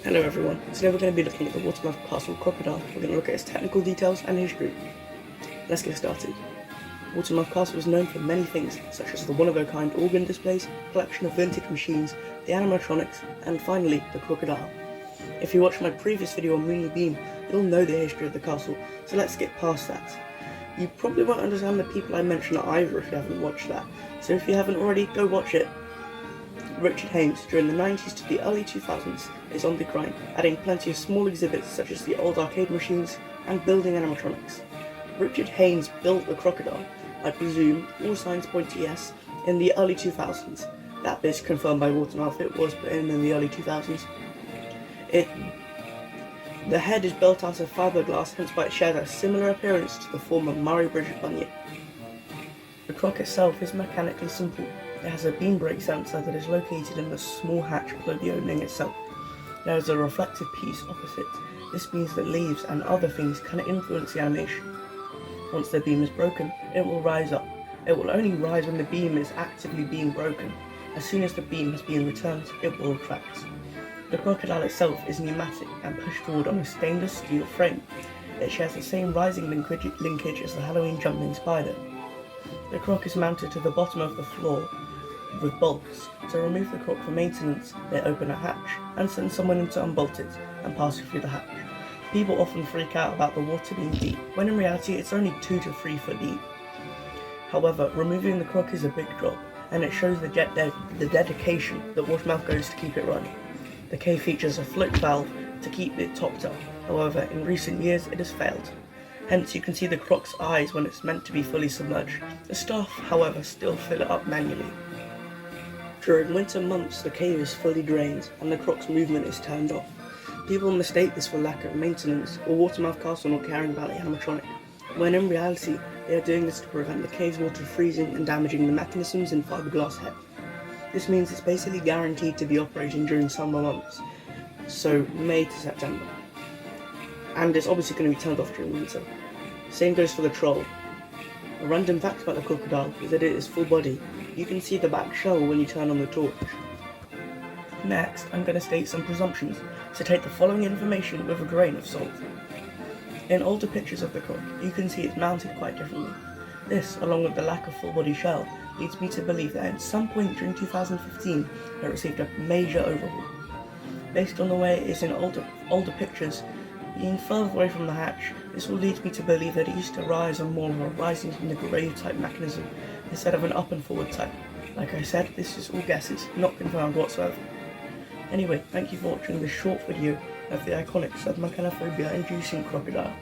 Hello everyone, today we're going to be looking at the Watermouth Castle Crocodile. We're going to look at its technical details and history. Let's get started. Watermouth Castle is known for many things, such as the one-of-a-kind organ displays, collection of vintage machines, the animatronics, and finally, the crocodile. If you watched my previous video on Mooney Beam, you'll know the history of the castle, so let's get past that. You probably won't understand the people I mention either if you haven't watched that, so if you haven't already, go watch it. Richard Haynes, during the 90s to the early 2000s, is on the grind, adding plenty of small exhibits such as the old arcade machines and building animatronics. Richard Haynes built the Crocodile, I presume, all signs point to yes, in the early 2000s. That bit's confirmed by Watermouth, it was put in the early 2000s. The head is built out of fiberglass, hence why it shares a similar appearance to the former Murray Bridge bunyip. The croc itself is mechanically simple. It has a beam brake sensor that is located in the small hatch below the opening itself. There is a reflective piece opposite. This means that leaves and other things can influence the animation. Once the beam is broken, it will rise up. It will only rise when the beam is actively being broken. As soon as the beam has been returned, it will retract. The crocodile itself is pneumatic and pushed forward on a stainless steel frame. It shares the same rising linkage as the Halloween jumping spider. The croc is mounted to the bottom of the floor with bolts. To remove the croc for maintenance, they open a hatch and send someone in to unbolt it and pass it through the hatch. People often freak out about the water being deep, when in reality it's only 2 to 3 foot deep. However, removing the croc is a big job, and it shows the dedication that Watermouth goes to keep it running. The cave features a float valve to keep it topped up. However, in recent years it has failed. Hence you can see the croc's eyes when it's meant to be fully submerged. The staff, however, still fill it up manually. During winter months the cave is fully drained and the croc's movement is turned off. People mistake this for lack of maintenance or Watermouth Castle not caring about the animatronic, when in reality they are doing this to prevent the cave's water freezing and damaging the mechanisms and fiberglass head. This means it's basically guaranteed to be operating during summer months, so May to September. And it's obviously going to be turned off during winter. Same goes for the troll. A random fact about the crocodile is that it is full body. You can see the back shell when you turn on the torch. Next, I'm going to state some presumptions, so take the following information with a grain of salt. In older pictures of the croc, you can see it's mounted quite differently. This, along with the lack of full body shell, leads me to believe that at some point during 2015, it received a major overhaul. Based on the way it is in older pictures, being further away from the hatch, this will lead me to believe that it used to rise on more of a rising from the grave type mechanism instead of an up and forward type. Like I said, this is all guesses, not confirmed whatsoever. Anyway, thank you for watching this short video of the iconic submechanophobia inducing crocodile.